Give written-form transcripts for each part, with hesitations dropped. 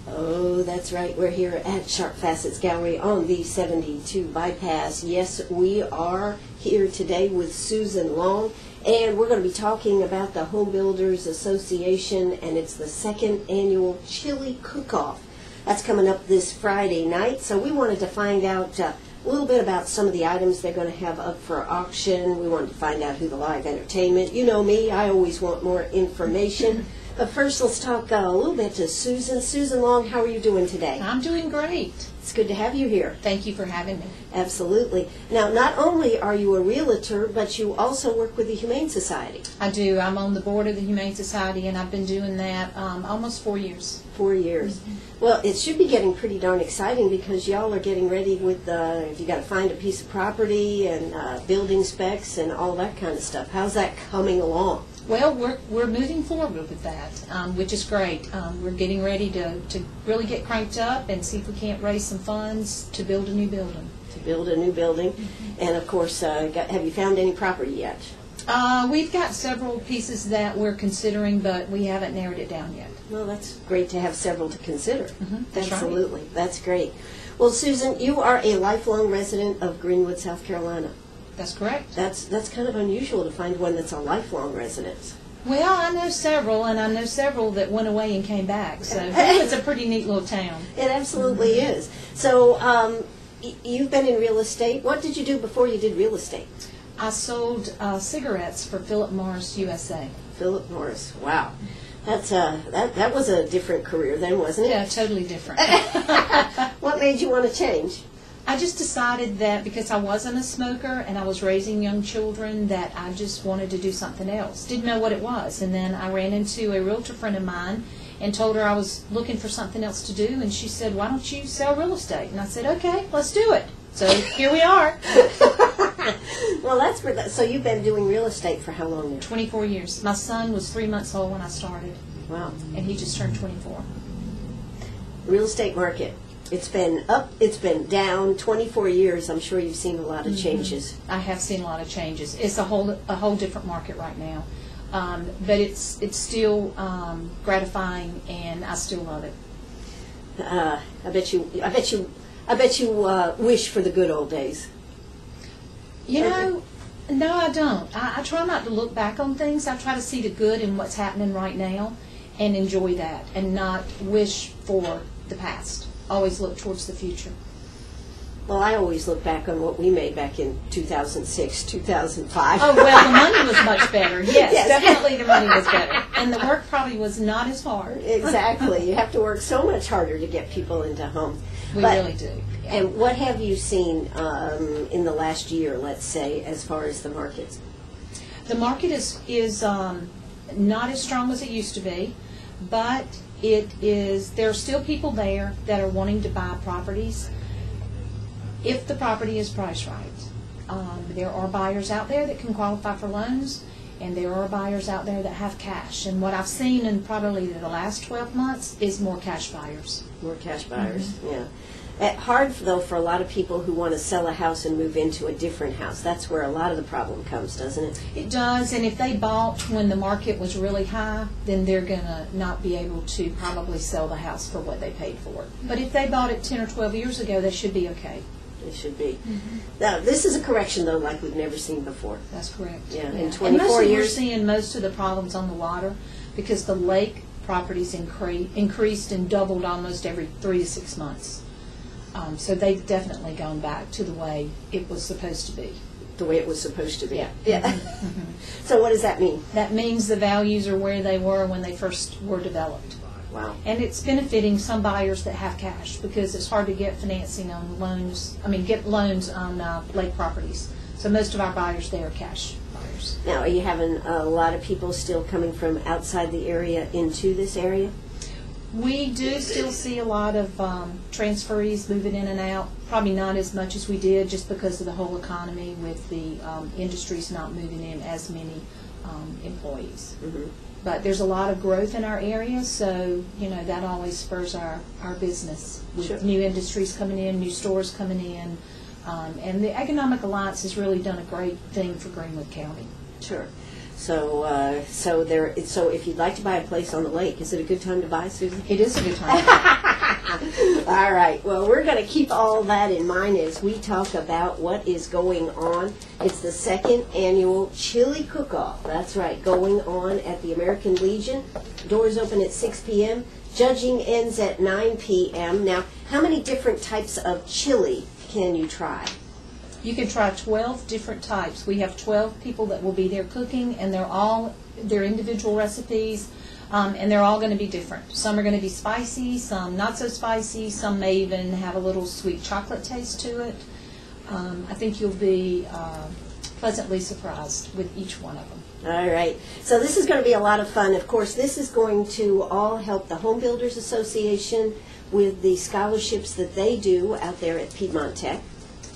Oh, that's right. We're here at Sharp Facets Gallery on the 72 bypass. Yes, we are here today with Susan Long, and we're going to be talking about the Home Builders Association, and it's the second annual Chili Cook-Off. That's coming up this Friday night, so we wanted to find out a little bit about some of the items they're going to have up for auction. We wanted to find out who the live entertainment. You know me, I always want more information. But first, let's talk a little bit to Susan. Susan Long, how are you doing today? I'm doing great. It's good to have you here. Thank you for having me. Absolutely. Now, not only are you a realtor, but you also work with the Humane Society. I do. I'm on the board of the Humane Society, and I've been doing that almost 4 years. 4 years. Mm-hmm. Well, it should be getting pretty darn exciting because y'all are getting ready with if you got to find a piece of property and building specs and all that kind of stuff. How's that coming along? Well, we're moving forward with that, which is great. We're getting ready to really get cranked up and see if we can't raise some funds to build a new building. To build a new building. Mm-hmm. And, of course, have you found any property yet? We've got several pieces that we're considering, but we haven't narrowed it down yet. Well, that's great to have several to consider. Mm-hmm. That's Absolutely. Right. That's great. Well, Susan, you are a lifelong resident of Greenwood, South Carolina. That's correct. That's kind of unusual to find one that's a lifelong resident. Well, I know several, and I know several that went away and came back. So it's a pretty neat little town. It absolutely is. So you've been in real estate. What did you do before you did real estate? I sold cigarettes for Philip Morris USA. Philip Morris. Wow. That was a different career then, wasn't it? Yeah, totally different. What made you want to change? I just decided that because I wasn't a smoker and I was raising young children that I just wanted to do something else. Didn't know what it was. And then I ran into a realtor friend of mine and told her I was looking for something else to do. And she said, "Why don't you sell real estate?" And I said, "Okay, let's do it." So here we are. Well, so you've been doing real estate for how long now? 24 years. My son was 3 months old when I started. Wow. And he just turned 24. Real estate market. It's been up, it's been down. 24 years. I'm sure you've seen a lot of changes. I have seen a lot of changes. It's a whole different market right now, but it's still gratifying, and I still love it. I bet you wish for the good old days. You know, no, I don't. I try not to look back on things. I try to see the good in what's happening right now, and enjoy that, and not wish for the past. Always look towards the future. Well, I always look back on what we made back in 2006, 2005. Oh, well, the money was much better. Yes, definitely the money was better. And the work probably was not as hard. Exactly. You have to work so much harder to get people into homes. We really do. Yeah. And what have you seen in the last year, let's say, as far as the markets? The market is not as strong as it used to be, but there are still people there that are wanting to buy properties if the property is priced right. There are buyers out there that can qualify for loans, and there are buyers out there that have cash. And what I've seen in probably the last 12 months is more cash buyers. More cash buyers, yeah. Hard, though, for a lot of people who want to sell a house and move into a different house. That's where a lot of the problem comes, doesn't it? It does, and if they bought when the market was really high, then they're going to not be able to probably sell the house for what they paid for it. But if they bought it 10 or 12 years ago, they should be okay. They should be. Mm-hmm. Now, this is a correction, though, like we've never seen before. That's correct. Yeah, yeah. In 24 years. We're seeing most of the problems on the water because the lake properties increased and doubled almost every 3 to 6 months. So they've definitely gone back to the way it was supposed to be. The way it was supposed to be. Yeah. Mm-hmm. So what does that mean? That means the values are where they were when they first were developed. Wow. And it's benefiting some buyers that have cash because it's hard to get financing on loans. Get loans on lake properties. So most of our buyers there are cash buyers. Now, are you having a lot of people still coming from outside the area into this area? We do still see a lot of transferees moving in and out. Probably not as much as we did just because of the whole economy with the industries not moving in as many employees. Mm-hmm. But there's a lot of growth in our area, so that always spurs our business with Sure. new industries coming in, new stores coming in, and the Economic Alliance has really done a great thing for Greenwood County. Sure. So if you'd like to buy a place on the lake, is it a good time to buy, Susan? It is a good time. All right. Well, we're going to keep all that in mind as we talk about what is going on. It's the second annual Chili Cook-Off. That's right, going on at the American Legion. Doors open at 6 p.m. Judging ends at 9 p.m. Now, how many different types of chili can you try? You can try 12 different types. We have 12 people that will be there cooking, and they're all their individual recipes, and they're all going to be different. Some are going to be spicy, some not so spicy, some may even have a little sweet chocolate taste to it. I think you'll be pleasantly surprised with each one of them. All right. So this is going to be a lot of fun. Of course, this is going to all help the Home Builders Association with the scholarships that they do out there at Piedmont Tech.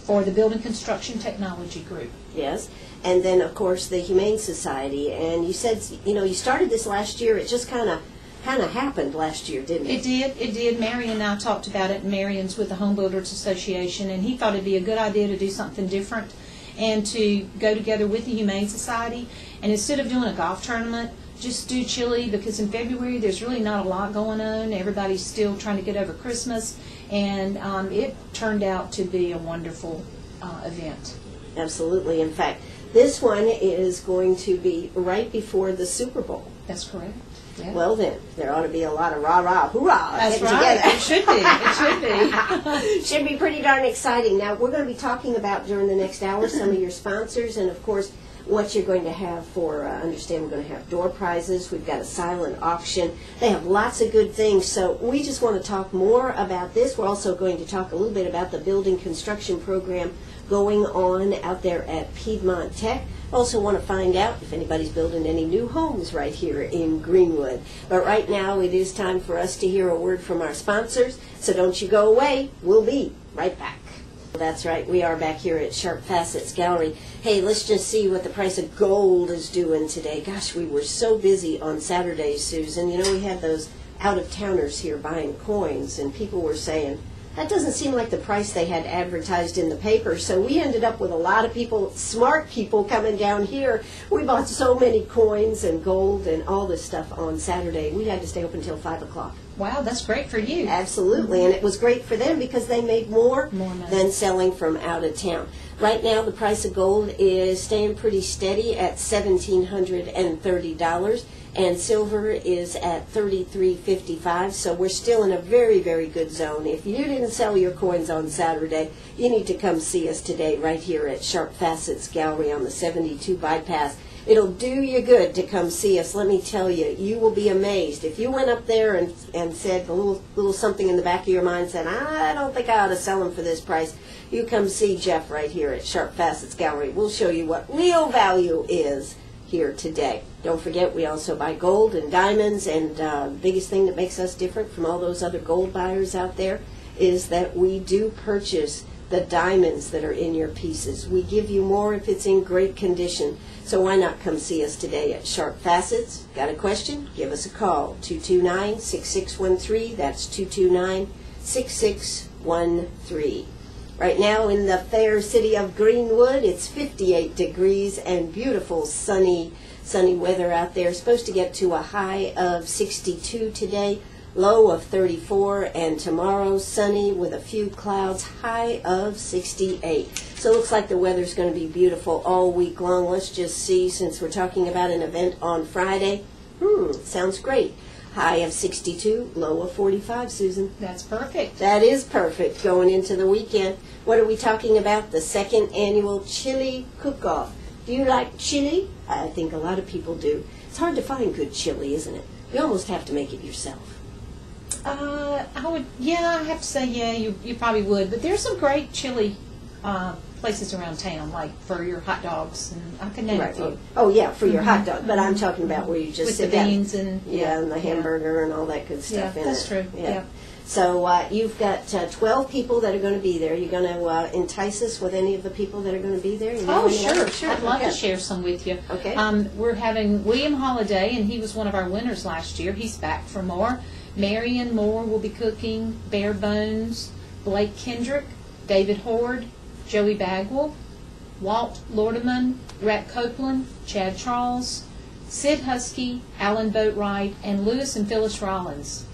For the Building Construction Technology Group. Yes. And then, of course, the Humane Society. And you said, you started this last year. It just kind of happened last year, didn't it? It did. Marion and I talked about it. Marion's with the Home Builders Association, and he thought it'd be a good idea to do something different and to go together with the Humane Society. And instead of doing a golf tournament, just do chili, because in February there's really not a lot going on. Everybody's still trying to get over Christmas, and it turned out to be a wonderful event. Absolutely. In fact, this one is going to be right before the Super Bowl. That's correct. Yeah. Well then, there ought to be a lot of rah-rah, hoorah, That's getting right. together. It should be. It should be. Should be pretty darn exciting. Now, we're going to be talking about during the next hour some of your sponsors, and of course, what you're going to have for, understand we're going to have door prizes. We've got a silent auction. They have lots of good things, so we just want to talk more about this. We're also going to talk a little bit about the building construction program going on out there at Piedmont Tech. Also want to find out if anybody's building any new homes right here in Greenwood. But right now it is time for us to hear a word from our sponsors, so don't you go away. We'll be right back. That's right, we are back here at Sharp Facets Gallery. Hey, let's just see what the price of gold is doing today. Gosh, we were so busy on Saturdays, Susan. We had those out-of-towners here buying coins, and people were saying, that doesn't seem like the price they had advertised in the paper. So we ended up with a lot of people, smart people, coming down here. We bought so many coins and gold and all this stuff on Saturday. We had to stay open until 5 o'clock. Wow, that's great for you. Absolutely, and it was great for them because they made more money than selling from out of town. Right now, the price of gold is staying pretty steady at $1,730, and silver is at $33.55, so we're still in a very, very good zone. If you didn't sell your coins on Saturday, you need to come see us today right here at Sharp Facets Gallery on the 72 Bypass. It'll do you good to come see us. Let me tell you, you will be amazed. If you went up there and said a little something in the back of your mind, said, I don't think I ought to sell them for this price, you come see Jeff right here at Sharp Facets Gallery. We'll show you what real value is here today. Don't forget, we also buy gold and diamonds, and the biggest thing that makes us different from all those other gold buyers out there is that we do purchase the diamonds that are in your pieces. We give you more if it's in great condition. So why not come see us today at Sharp Facets? Got a question? Give us a call, 229-6613. That's 229-6613. Right now in the fair city of Greenwood, it's 58 degrees and beautiful sunny weather out there. Supposed to get to a high of 62 today, low of 34, and tomorrow sunny with a few clouds, high of 68. So it looks like the weather's going to be beautiful all week long. Let's just see, since we're talking about an event on Friday. Sounds great. High of 62, low of 45, Susan. That's perfect. That is perfect going into the weekend. What are we talking about? The second annual Chili Cook-Off. Do you like chili? I think a lot of people do. It's hard to find good chili, isn't it? You almost have to make it yourself. I have to say, you probably would. But there's some great chili places around town, like for your hot dogs, and I can name a few. Oh yeah, for your hot dog. But I'm talking about where you just with sit the down. beans and and the hamburger and all that good stuff in it. That's true. Yeah. So you've got 12 people that are going to be there. You're going to entice us with any of the people that are going to be there? Sure. I'd love to share some with you. Okay. We're having William Holiday, and he was one of our winners last year. He's back for more. Marion Moore will be cooking. Bare Bones, Blake Kendrick, David Horde, Joey Bagwell, Walt Lordeman, Rat Copeland, Chad Charles, Sid Husky, Alan Boatwright, and Lewis and Phyllis Rollins.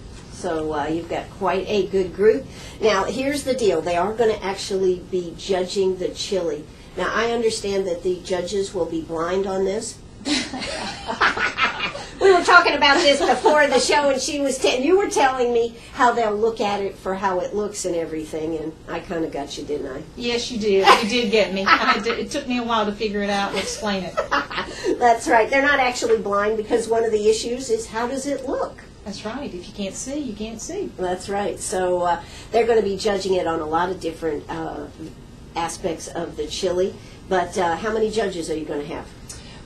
So you've got quite a good group. Now, here's the deal. They are going to actually be judging the chili. Now, I understand that the judges will be blind on this. We were talking about this before the show, and you were telling me how they'll look at it for how it looks and everything, and I kind of got you, didn't I? Yes, you did. You did get me. It took me a while to figure it out and explain it. That's right. They're not actually blind because one of the issues is how does it look? That's right. If you can't see, you can't see. That's right. So they're going to be judging it on a lot of different aspects of the chili. But how many judges are you going to have?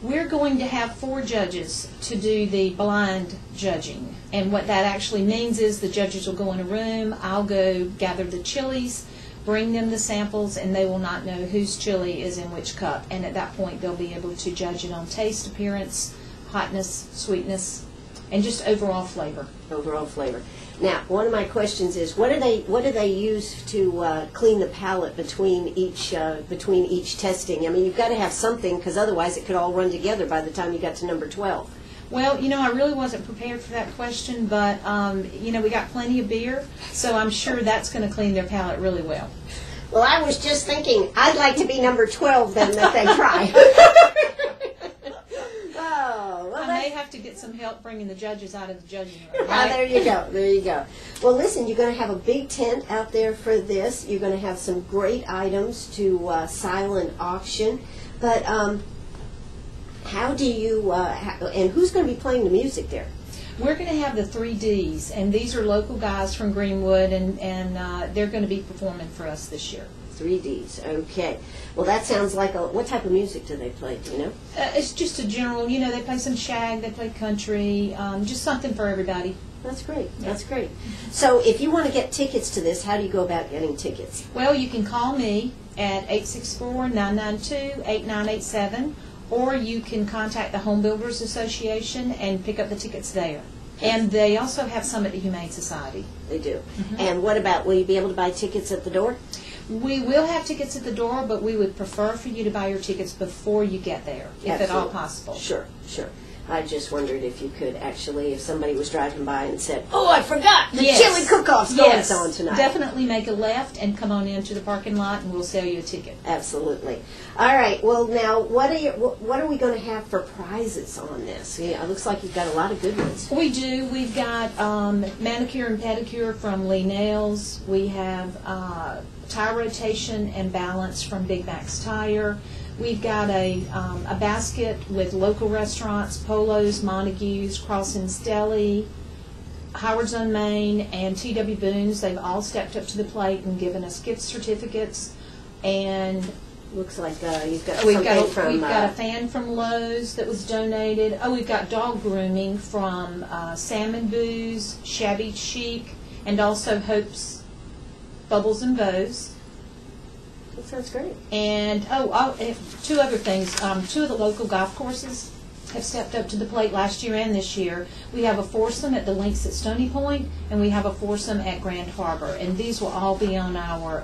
We're going to have 4 judges to do the blind judging. And what that actually means is the judges will go in a room, I'll go gather the chilies, bring them the samples, and they will not know whose chili is in which cup. And at that point, they'll be able to judge it on taste, appearance, hotness, sweetness, and just overall flavor. Overall flavor. Now, one of my questions is, what do they use to clean the palate between each testing? I mean, you've got to have something, because otherwise it could all run together by the time you got to number 12. Well, I really wasn't prepared for that question, but we got plenty of beer, so I'm sure that's going to clean their palate really well. Well, I was just thinking, I'd like to be number 12 then if they try. Oh, well, I may have to get some help bringing the judges out of the judging room. Right? There you go. There you go. Well, listen, you're going to have a big tent out there for this. You're going to have some great items to silent auction. But how do you, and who's going to be playing the music there? We're going to have the 3Ds, and these are local guys from Greenwood, and they're going to be performing for us this year. 3Ds, okay. Well, that sounds like what type of music do they play, do you know? It's just a general, they play some shag, they play country, just something for everybody. That's great, that's great. So if you want to get tickets to this, how do you go about getting tickets? Well, you can call me at 864-992-8987, or you can contact the Home Builders Association and pick up the tickets there. And they also have some at the Humane Society. They do. And what about, will you be able to buy tickets at the door? We will have tickets at the door, but we would prefer for you to buy your tickets before you get there, if at all possible. Sure, sure. I just wondered if you could actually, if somebody was driving by and said, "Oh, I forgot, the chili cook-off's going on tonight." Definitely make a left and come on into the parking lot, and we'll sell you a ticket. Absolutely. All right. Well, now, what are we going to have for prizes on this? Yeah, it looks like you've got a lot of good ones. We do. We've got manicure and pedicure from Lee Nails. We have tire rotation and balance from Big Mac's Tire. We've got a basket with local restaurants, Polo's, Montague's, Crossings Deli, Howard's on Main, and T.W. Boone's. They've all stepped up to the plate and given us gift certificates. And looks like you've got we've got a fan from Lowe's that was donated. Oh, we've got dog grooming from Salmon Booze, Shabby Chic, and also Hope's Bubbles and Bows. That sounds great. And, 2 other things. 2 of the local golf courses have stepped up to the plate last year and this year. We have a foursome at the Links at Stony Point, and we have a foursome at Grand Harbor. And these will all be on our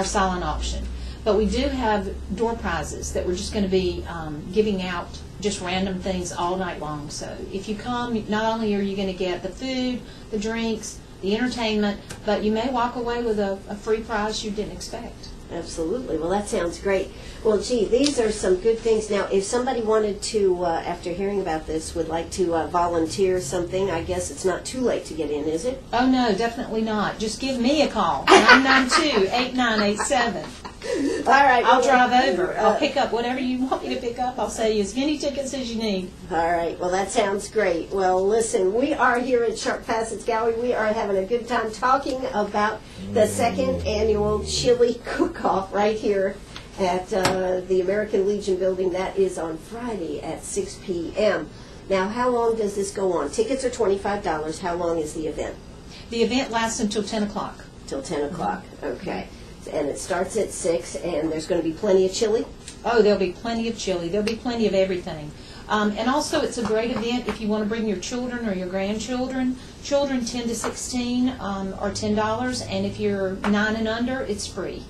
silent auction. But we do have door prizes that we're just going to be giving out just random things all night long. So if you come, not only are you going to get the food, the drinks, the entertainment, but you may walk away with a free prize you didn't expect. Absolutely. Well, that sounds great. Well, gee, these are some good things. Now, if somebody wanted to, after hearing about this, would like to volunteer something, I guess it's not too late to get in, is it? Oh, no, definitely not. Just give me a call, 992-8987. All right. I'll drive over. I'll pick up whatever you want me to pick up. I'll sell you as many tickets as you need. All right. Well, that sounds great. Well, listen, we are here at Sharp Facets Gallery. We are having a good time talking about the 2nd annual chili cook-off right here at the American Legion building. That is on Friday at 6 p.m. Now, how long does this go on? Tickets are $25. How long is the event? The event lasts until 10 o'clock. Till 10 o'clock. Okay. And it starts at 6, and there's going to be plenty of chili? Oh, there'll be plenty of chili. There'll be plenty of everything. And also, it's a great event if you want to bring your children or your grandchildren. Children 10 to 16 are $10, and if you're 9 and under, it's free.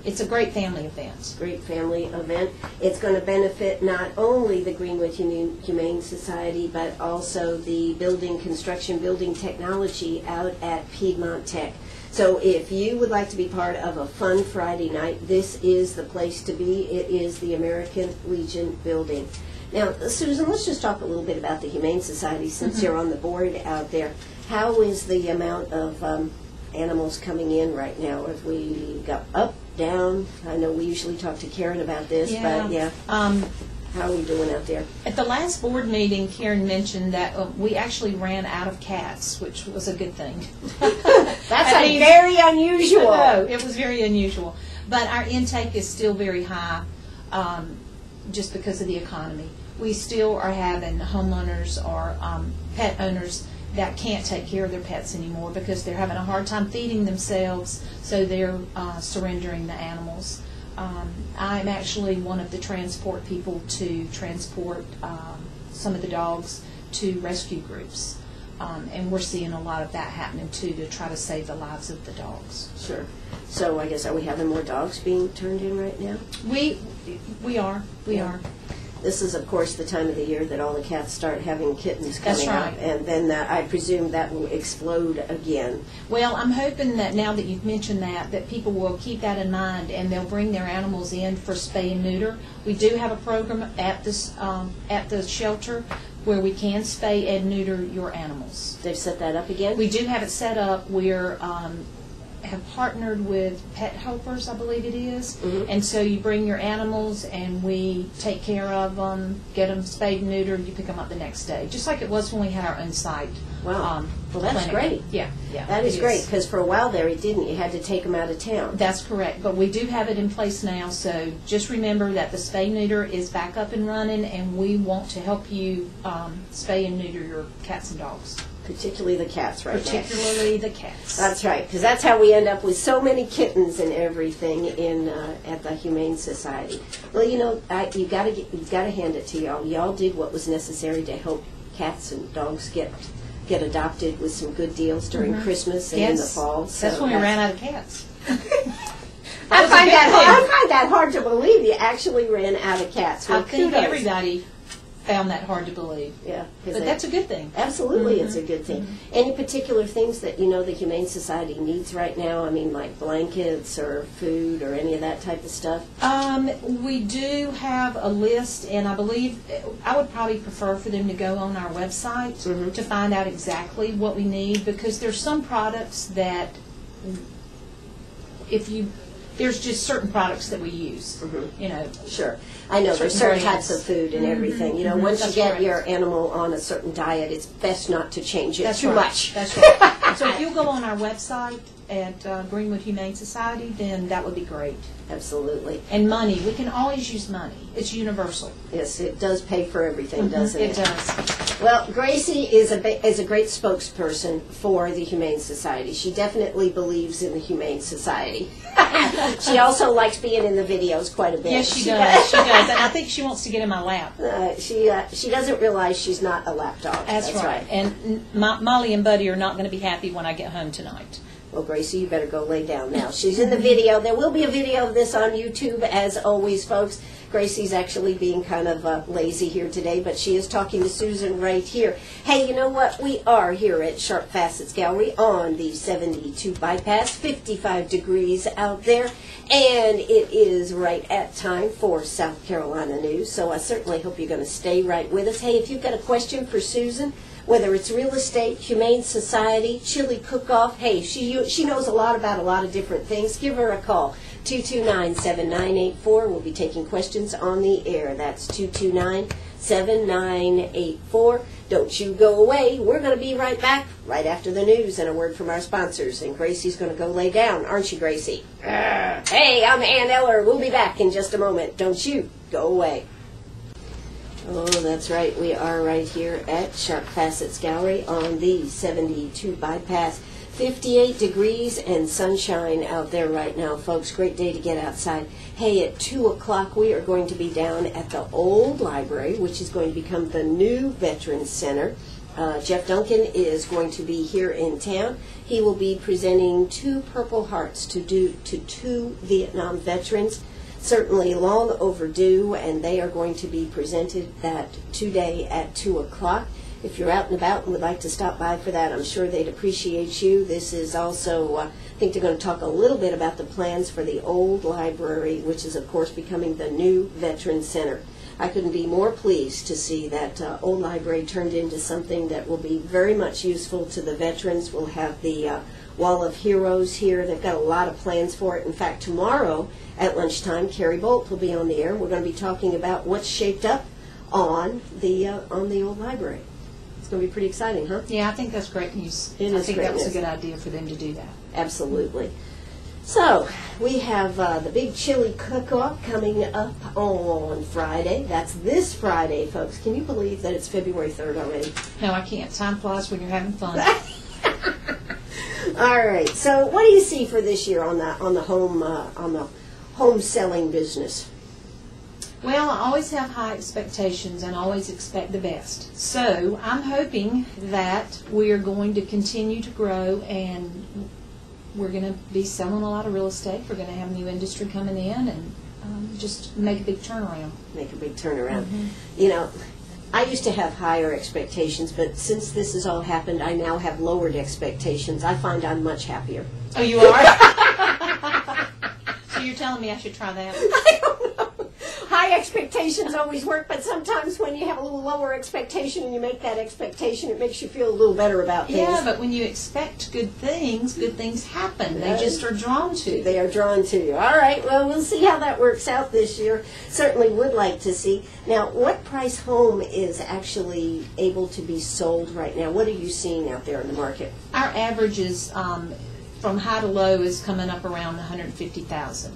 it's a great family event. Great family event. It's going to benefit not only the Greenwood Humane Society, but also the construction building technology out at Piedmont Tech. So if you would like to be part of a fun Friday night, this is the place to be. It is the American Legion building. Now, Susan, let's just talk a little bit about the Humane Society since you're on the board out there. How is the amount of animals coming in right now? Have we got up, down? I know we usually talk to Karen about this, but yeah. How are we doing out there? At the last board meeting, Karen mentioned that we actually ran out of cats, which was a good thing. That's very unusual. No, it was very unusual. But our intake is still very high just because of the economy. We still are having homeowners or pet owners that can't take care of their pets anymore because they're having a hard time feeding themselves, so they're surrendering the animals. I'm actually one of the transport people to transport some of the dogs to rescue groups. And we're seeing a lot of that happening too, to try to save the lives of the dogs. Sure. So I guess, are we having more dogs being turned in right now? We are. We are. This is, of course, the time of the year that all the cats start having kittens coming That's right. out, and then I presume that will explode again. Well, I'm hoping that now that you've mentioned that people will keep that in mind and they'll bring their animals in for spay and neuter. We do have a program at the shelter where we can spay and neuter your animals. They've set that up again? We do have it set up. We're have partnered with Pet Helpers, I believe it is. Mm-hmm. And so you bring your animals and we take care of them, get them spayed and neutered, you pick them up the next day. Just like it was when we had our own site. Wow. Well, that's clinic. great. Yeah. That is great, because for a while there it didn't. You had to take them out of town. That's correct. But we do have it in place now, so just remember that the spay neuter is back up and running, and we want to help you spay and neuter your cats and dogs. Particularly the cats, right? Particularly the cats. That's right, because that's how we end up with so many kittens and everything in at the Humane Society. Well, you know, you've got to hand it to y'all. Y'all did what was necessary to help cats and dogs get adopted with some good deals during Christmas and in the fall. So that's when we ran out of cats. I find that hard to believe. You actually ran out of cats. Well, I think kudos. Everybody found that hard to believe. Yeah, but that's a good thing. Absolutely, it's a good thing. Any particular things that you know the Humane Society needs right now? I mean, like blankets or food or any of that type of stuff? We do have a list, and I believe I would probably prefer for them to go on our website to find out exactly what we need, because there's some products that there's just certain products that we use, you know. Sure. I know there's certain types of food and everything. You know, once you get your animal on a certain diet, it's best not to change it too much. That's right. So if you'll go on our website at Greenwood Humane Society, then that would be great. Absolutely. And money. We can always use money. It's universal. Yes, it does pay for everything, doesn't it? It does. Well, Gracie is a great spokesperson for the Humane Society. She definitely believes in the Humane Society. She also likes being in the videos quite a bit. Yes, she does. She does. And I think she wants to get in my lap. She doesn't realize she's not a lap dog. That's right. And Molly and Buddy are not going to be happy when I get home tonight. Well, Gracie, you better go lay down now. She's in the video. There will be a video of this on YouTube, as always, folks. Gracie's actually being kind of lazy here today, but she is talking to Susan right here. Hey, you know what? We are here at Sharp Facets Gallery on the 72 bypass, 55 degrees out there, and it is right at time for South Carolina news, so I certainly hope you're going to stay right with us. Hey, if you've got a question for Susan, whether it's real estate, Humane Society, chili cook-off, hey, she knows a lot about a lot of different things. Give her a call, 229-7984. We'll be taking questions on the air. That's 229-7984. Don't you go away. We're going to be right back right after the news and a word from our sponsors. And Gracie's going to go lay down, aren't you, Gracie? Hey, I'm Ann Eller. We'll be back in just a moment. Don't you go away. Oh, that's right. We are right here at Sharp Facets Gallery on the 72 bypass. 58 degrees and sunshine out there right now, folks. Great day to get outside. Hey, at 2 o'clock we are going to be down at the old library, which is going to become the new Veterans Center. Jeff Duncan is going to be here in town. He will be presenting 2 Purple Hearts to 2 Vietnam veterans, certainly long overdue, and they are going to be presented that today at 2 o'clock. If you're out and about and would like to stop by for that, I'm sure they'd appreciate you. This is also, I think they're going to talk a little bit about the plans for the old library, which is, of course, becoming the new Veterans Center. I couldn't be more pleased to see that old library turned into something that will be very much useful to the veterans. We'll have the Wall of Heroes here. They've got a lot of plans for it. In fact, tomorrow at lunchtime, Carrie Bolt will be on the air. We're going to be talking about what's shaped up on the old library. It's going to be pretty exciting, huh? Yeah, I think that's great news. I think that was a good idea for them to do that. Absolutely. So, we have the big chili cook-off coming up on Friday. That's this Friday, folks. Can you believe that it's February 3rd already? No, I can't. Time flies when you're having fun. All right. So, what do you see for this year on the home selling business? Well, I always have high expectations and always expect the best. So, I'm hoping that we're going to continue to grow, and we're going to be selling a lot of real estate. We're going to have new industry coming in and just make a big turnaround. Make a big turnaround. You know, I used to have higher expectations, but since this has all happened, I now have lowered expectations. I find I'm much happier. Oh, you are? So you're telling me I should try that? I don't know. High expectations always work, but sometimes when you have a little lower expectation and you make that expectation, it makes you feel a little better about things. Yeah, but when you expect good things happen. They just are drawn to you. They are drawn to you. All right, well, we'll see how that works out this year. Certainly would like to see. Now, what price home is actually able to be sold right now? What are you seeing out there in the market? Our average is, from high to low, is coming up around $150,000.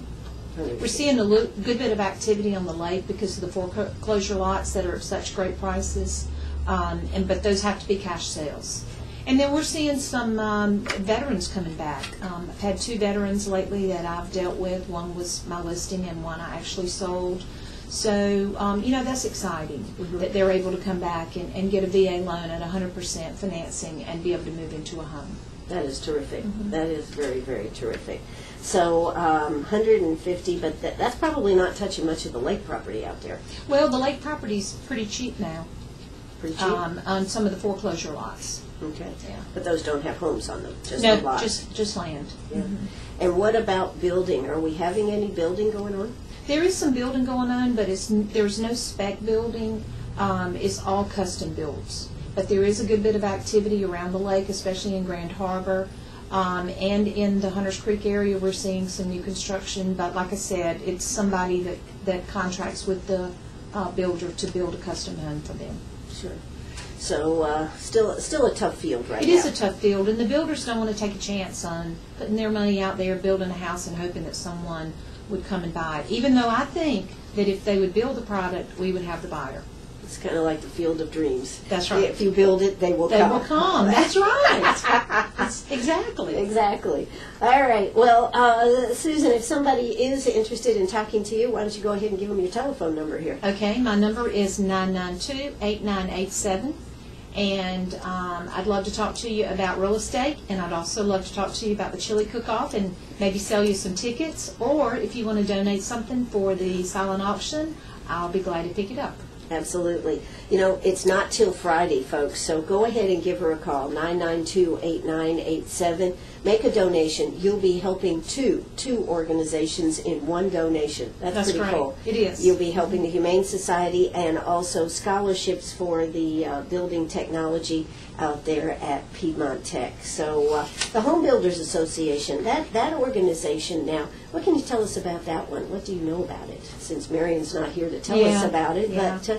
We're seeing a good bit of activity on the lake because of the foreclosure lots that are at such great prices, but those have to be cash sales. And then we're seeing some veterans coming back. I've had 2 veterans lately that I've dealt with. One was my listing and one I actually sold. So, that's exciting that they're able to come back and get a VA loan at 100% financing and be able to move into a home. That is terrific. That is very, very terrific. So 150, but that's probably not touching much of the lake property out there. Well, the lake property's pretty cheap now. Pretty cheap? On some of the foreclosure lots. Okay. Yeah. But those don't have homes on them, just No, lots. just land. Yeah. And what about building? Are we having any building going on? There is some building going on, but there's no spec building. It's all custom builds. But there is a good bit of activity around the lake, especially in Grand Harbor. And in the Hunters Creek area, we're seeing some new construction. But like I said, it's somebody that contracts with the builder to build a custom home for them. Sure. So still a tough field right now. It is a tough field, and the builders don't want to take a chance on putting their money out there, building a house, and hoping that someone would come and buy it. Even though I think that if they would build the product, we would have the buyer. It's kind of like the field of dreams. That's right. If you build it, they will come. They will come. That's right. Exactly. Exactly. All right. Well, Susan, if somebody is interested in talking to you, why don't you go ahead and give them your telephone number here? Okay. My number is 992-8987. And I'd love to talk to you about real estate, and I'd also love to talk to you about the chili cook-off and maybe sell you some tickets. Or if you want to donate something for the silent auction, I'll be glad to pick it up. Absolutely. You know, it's not till Friday, folks, so go ahead and give her a call, 992-8987. Make a donation. You'll be helping two organizations in one donation. That's pretty cool. It is. You'll be helping the Humane Society and also scholarships for the building technology out there at Piedmont Tech. So the Home Builders Association, that organization now, what can you tell us about that one? What do you know about it? Since Marion's not here to tell us about it, but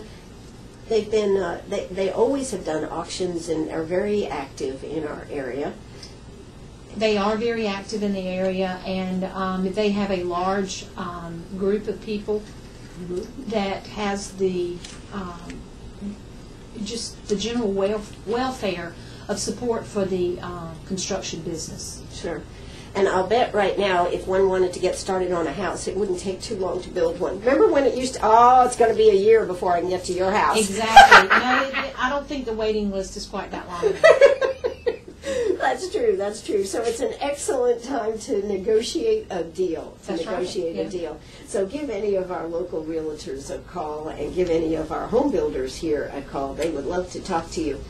they've been they always have done auctions and are very active in our area. They are very active in the area, and they have a large group of people that has the just the general welfare of support for the construction business. Sure. And I'll bet right now, if one wanted to get started on a house, it wouldn't take too long to build one. Remember when it used to, oh, it's going to be a year before I can get to your house. Exactly. No, I don't think the waiting list is quite that long. That's true, that's true. So it's an excellent time to negotiate a deal. That's right, yeah. A deal. So give any of our local realtors a call and give any of our home builders here a call. They would love to talk to you.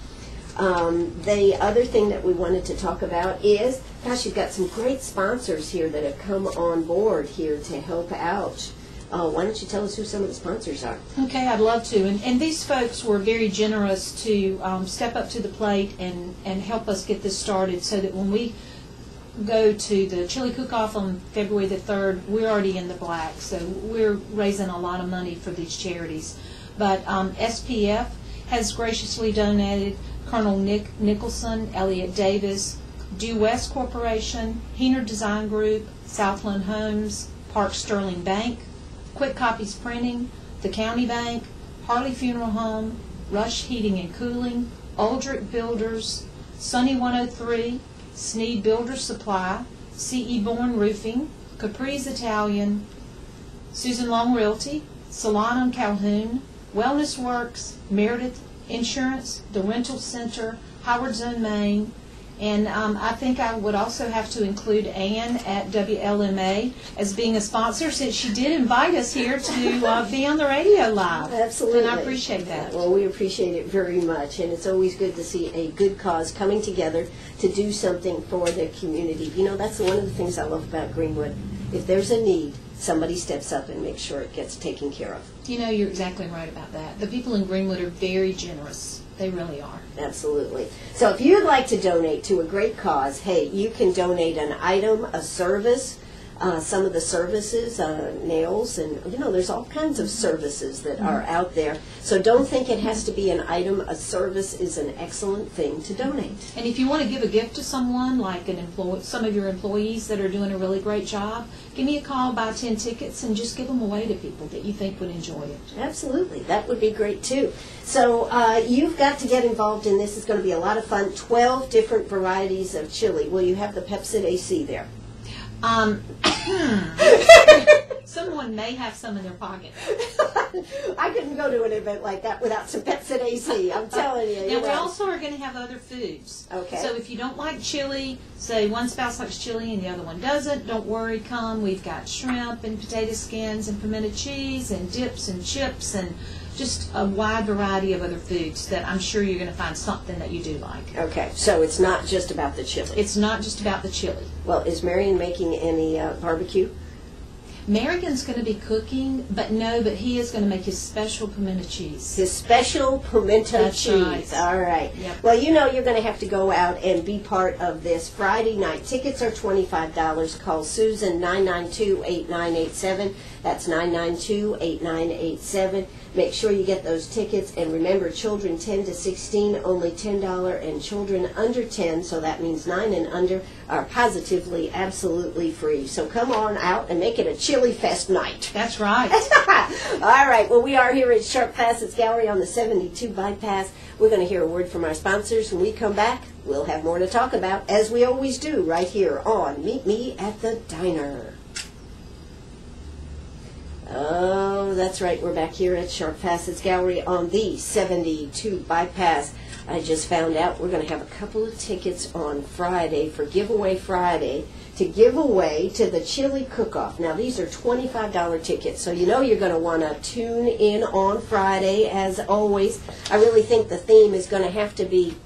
The other thing that we wanted to talk about is, gosh, you've got some great sponsors here that have come on board here to help out. Why don't you tell us who some of the sponsors are? Okay, I'd love to. And these folks were very generous to step up to the plate and help us get this started so that when we go to the chili cook-off on February the 3rd, we're already in the black. So we're raising a lot of money for these charities. But SPF has graciously donated, Colonel Nick Nicholson, Elliott Davis, Due West Corporation, Heener Design Group, Southland Homes, Park Sterling Bank, Quick Copies Printing, the County Bank, Harley Funeral Home, Rush Heating and Cooling, Aldrich Builders, Sunny 103, Sneed Builders Supply, C.E. Bourne Roofing, Capri's Italian, Susan Long Realty, Salon on Calhoun, Wellness Works, Meredith Insurance, the Rental Center, Howard Zone, Maine, and I think I would also have to include Ann at WLMA as being a sponsor, since she did invite us here to be on the radio live. Absolutely. And I appreciate that. Well, we appreciate it very much, and it's always good to see a good cause coming together to do something for the community. You know, that's one of the things I love about Greenwood. If there's a need, somebody steps up and makes sure it gets taken care of. You know, you're exactly right about that. The people in Greenwood are very generous. They really are. Absolutely. So if you'd like to donate to a great cause, hey, you can donate an item, a service, some of the services, nails, and, you know, there's all kinds of services that are out there. So don't think it has to be an item. A service is an excellent thing to donate. And if you want to give a gift to someone, like some of your employees that are doing a really great job, give me a call, buy 10 tickets, and just give them away to people that you think would enjoy it. Absolutely. That would be great, too. So you've got to get involved in this. It's going to be a lot of fun. 12 different varieties of chili. Will you have the Pepsi AC there? Someone may have some in their pocket. I couldn't go to an event like that without some Pepsi AC. I'm telling you. Now, we also are going to have other foods. Okay. So if you don't like chili, say one spouse likes chili and the other one doesn't, don't worry, come. We've got shrimp and potato skins and pimento cheese and dips and chips and just a wide variety of other foods that I'm sure you're going to find something that you do like. Okay, so it's not just about the chili. It's not just about the chili. Well, is Marion making any barbecue? Marigan's going to be cooking, but he is going to make his special pimento cheese. His special pimento That's cheese. Right. All right. Yep. Well, you know you're going to have to go out and be part of this Friday night. Tickets are $25. Call Susan 992-8987. That's 992-8987. Make sure you get those tickets. And remember, children 10 to 16, only $10, and children under 10, so that means 9 and under, are positively, absolutely free. So come on out and make it a Chili Fest night. That's right. All right. Well, we are here at Sharp Facets Gallery on the 72 bypass. We're going to hear a word from our sponsors. When we come back, we'll have more to talk about, as we always do, right here on Meet Me at the Diner. Oh, that's right. We're back here at Sharp Facets Gallery on the 72 bypass. I just found out we're going to have a couple of tickets on Friday for Giveaway Friday to give away to the Chili Cook-Off. Now, these are $25 tickets, so you know you're going to want to tune in on Friday, as always. I really think the theme is going to have to be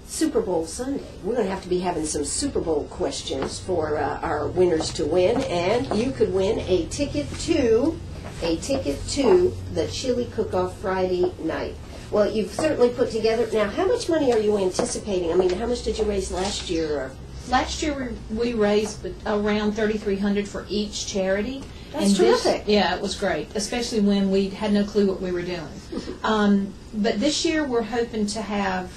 Super Bowl Sunday. We're going to have to be having some Super Bowl questions for our winners to win, and you could win a ticket to the Chili Cook-Off Friday night. Well, you've certainly put together. Now, how much money are you anticipating? I mean, how much did you raise last year? Or? Last year we raised around $3,300 for each charity. That's terrific. Yeah, it was great, especially when we had no clue what we were doing. But this year we're hoping to have,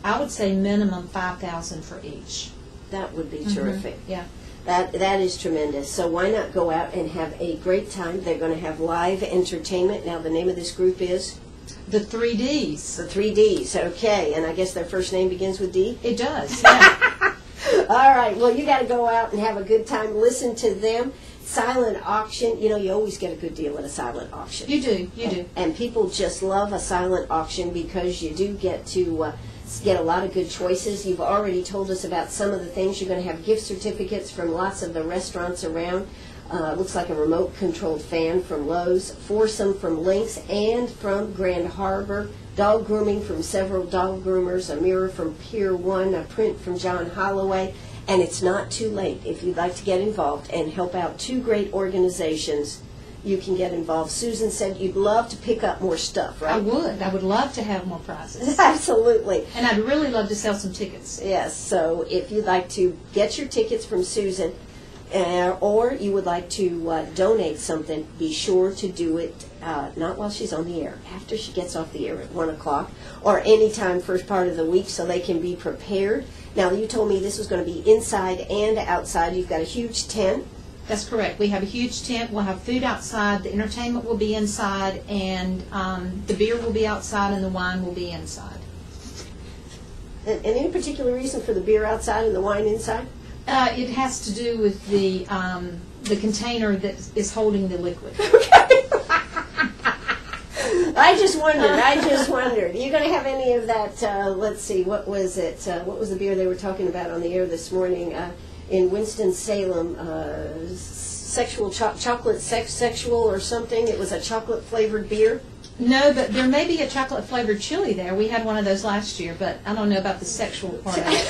I would say, minimum $5,000 for each. That would be terrific. Yeah. That is tremendous. So why not go out and have a great time? They're going to have live entertainment. Now, the name of this group is? The 3Ds. The 3Ds, okay. And I guess their first name begins with D? It does, yeah. All right, well, you got to go out and have a good time. Listen to them. Silent auction, you know, you always get a good deal at a silent auction. You do, you do. And people just love a silent auction because you do get to get a lot of good choices. You've already told us about some of the things. You're going to have gift certificates from lots of the restaurants around. Looks like a remote-controlled fan from Lowe's, foursome from Lynx and from Grand Harbor, dog grooming from several dog groomers, a mirror from Pier 1, a print from John Holloway. And it's not too late. If you'd like to get involved and help out two great organizations, you can get involved. Susan said you'd love to pick up more stuff, right? I would. I would love to have more prizes. Absolutely. And I'd really love to sell some tickets. Yes, so if you'd like to get your tickets from Susan, or you would like to donate something, be sure to do it not while she's on the air, after she gets off the air at 1 o'clock, or anytime first part of the week so they can be prepared. Now, you told me this was going to be inside and outside. You've got a huge tent. That's correct. We have a huge tent. We'll have food outside. The entertainment will be inside, and the beer will be outside, and the wine will be inside. And any particular reason for the beer outside and the wine inside? It has to do with the container that is holding the liquid. I just wondered. You're going to have any of that, let's see, what was it? What was the beer they were talking about on the air this morning in Winston-Salem? Chocolate sexual or something? It was a chocolate-flavored beer? No, but there may be a chocolate-flavored chili there. We had one of those last year, but I don't know about the sexual part of it.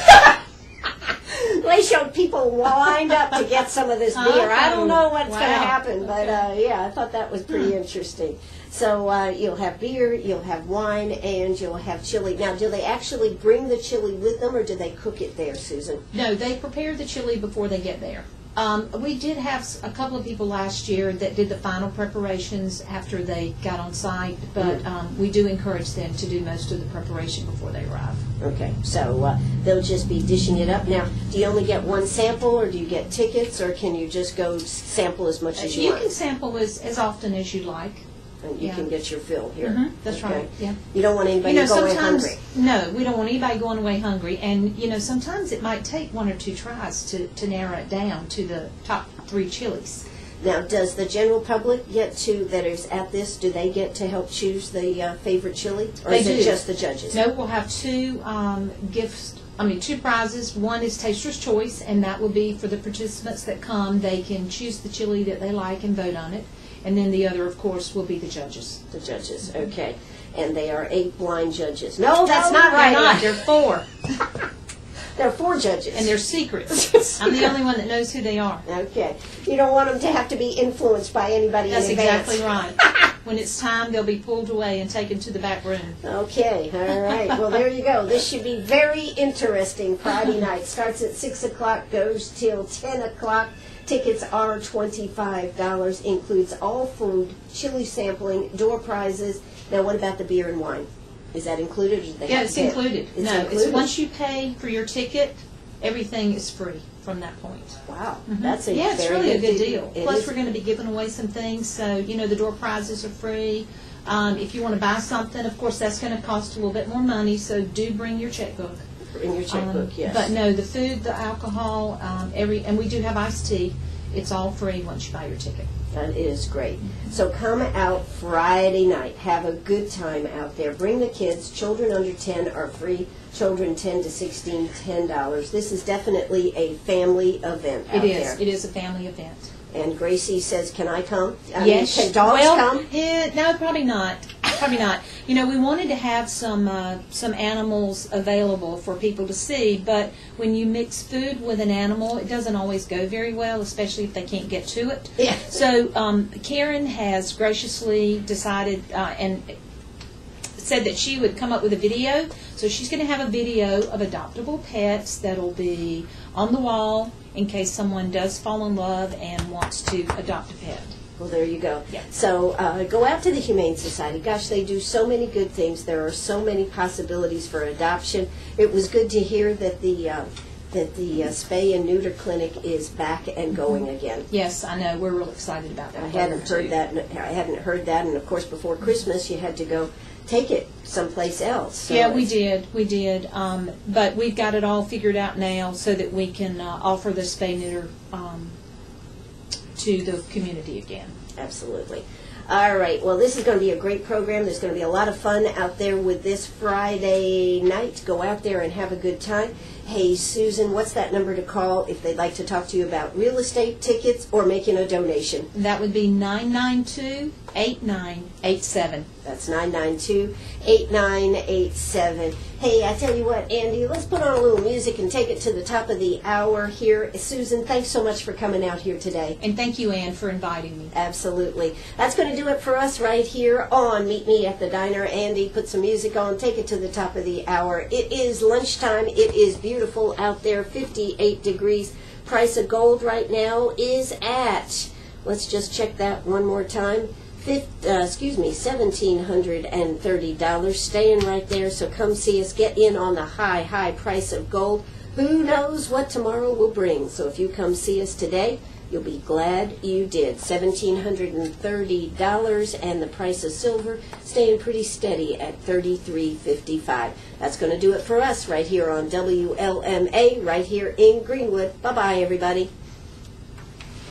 They showed people lined up to get some of this beer. I don't know what's going to happen, but yeah, I thought that was pretty interesting. So you'll have beer, you'll have wine, and you'll have chili. Now, do they actually bring the chili with them, or do they cook it there, Susan? No, they prepare the chili before they get there. We did have a couple of people last year that did the final preparations after they got on site, but we do encourage them to do most of the preparation before they arrive. Okay, so they'll just be dishing it up. Now, do you only get one sample, or do you get tickets, or can you just go sample as much as you want? You can sample as often as you like. And you can get your fill here. That's right, yeah. You don't want anybody going hungry. No, we don't want anybody going away hungry. And, sometimes it might take one or two tries to narrow it down to the top 3 chilies. Now, does the general public that is at this, do they get to help choose the favorite chili? Or is it just the judges? No, we'll have 2 2 prizes. One is Taster's Choice, and that will be for the participants that come. They can choose the chili that they like and vote on it. And then the other, of course, will be the judges. The judges, okay. And they are 8 blind judges. No, that's not right. They're not. They're 4. There are 4 judges. And they're secrets. I'm the only one that knows who they are. Okay. You don't want them to have to be influenced by anybody in advance. That's exactly right. When it's time, they'll be pulled away and taken to the back room. Okay. All right. Well, there you go. This should be very interesting. Friday night. Starts at 6 o'clock, goes till 10 o'clock. Tickets are $25, includes all food, chili sampling, door prizes. Now, what about the beer and wine? Is that included? Or do they it's included. Included? It's once you pay for your ticket, everything is free from that point. Wow, that's it's really a good deal. Plus, we're going to be giving away some things, so the door prizes are free. If you want to buy something, of course, that's going to cost a little bit more money. So do bring your checkbook. In your checkbook, yes. But no, the food, the alcohol, and we do have iced tea. It's all free once you buy your ticket. That is great. So come out Friday night. Have a good time out there. Bring the kids. Children under 10 are free. Children 10 to 16, $10. This is definitely a family event out there. It is a family event. And Gracie says, can I come? Yes. Can dogs come? No, probably not. Probably not. We wanted to have some animals available for people to see, but when you mix food with an animal, it doesn't always go very well, especially if they can't get to it. Yeah. So Karen has graciously decided and said that she would come up with a video. So she's going to have a video of adoptable pets that'll be on the wall in case someone does fall in love and wants to adopt a pet. Well, there you go. Yeah. So go out to the Humane Society. Gosh, they do so many good things. There are so many possibilities for adoption. It was good to hear that the spay and neuter clinic is back and going again. Yes, I know. We're real excited about that. I hadn't heard that, and of course, before Christmas, you had to go take it someplace else. So Yeah, we did. But we've got it all figured out now so that we can offer the spay neuter to the community again. Absolutely. All right. Well, this is going to be a great program. There's going to be a lot of fun out there with this Friday night. Go out there and have a good time. Hey, Susan, what's that number to call if they'd like to talk to you about real estate, tickets, or making a donation? That would be 992-8987. That's 992-8987. Hey, I tell you what, Andy, let's put on a little music and take it to the top of the hour here. Susan, thanks so much for coming out here today. And thank you, Ann, for inviting me. Absolutely. That's going to do it for us right here on Meet Me at the Diner. Andy, put some music on, take it to the top of the hour. It is lunchtime. It is beautiful out there, 58 degrees. Price of gold right now is at, let's just check that one more time, $1,730, staying right there. So come see us, get in on the high price of gold. Who knows what tomorrow will bring? So if you come see us today, you'll be glad you did. $1,730, and the price of silver staying pretty steady at $33.55. That's going to do it for us right here on WLMA, right here in Greenwood. Bye-bye, everybody.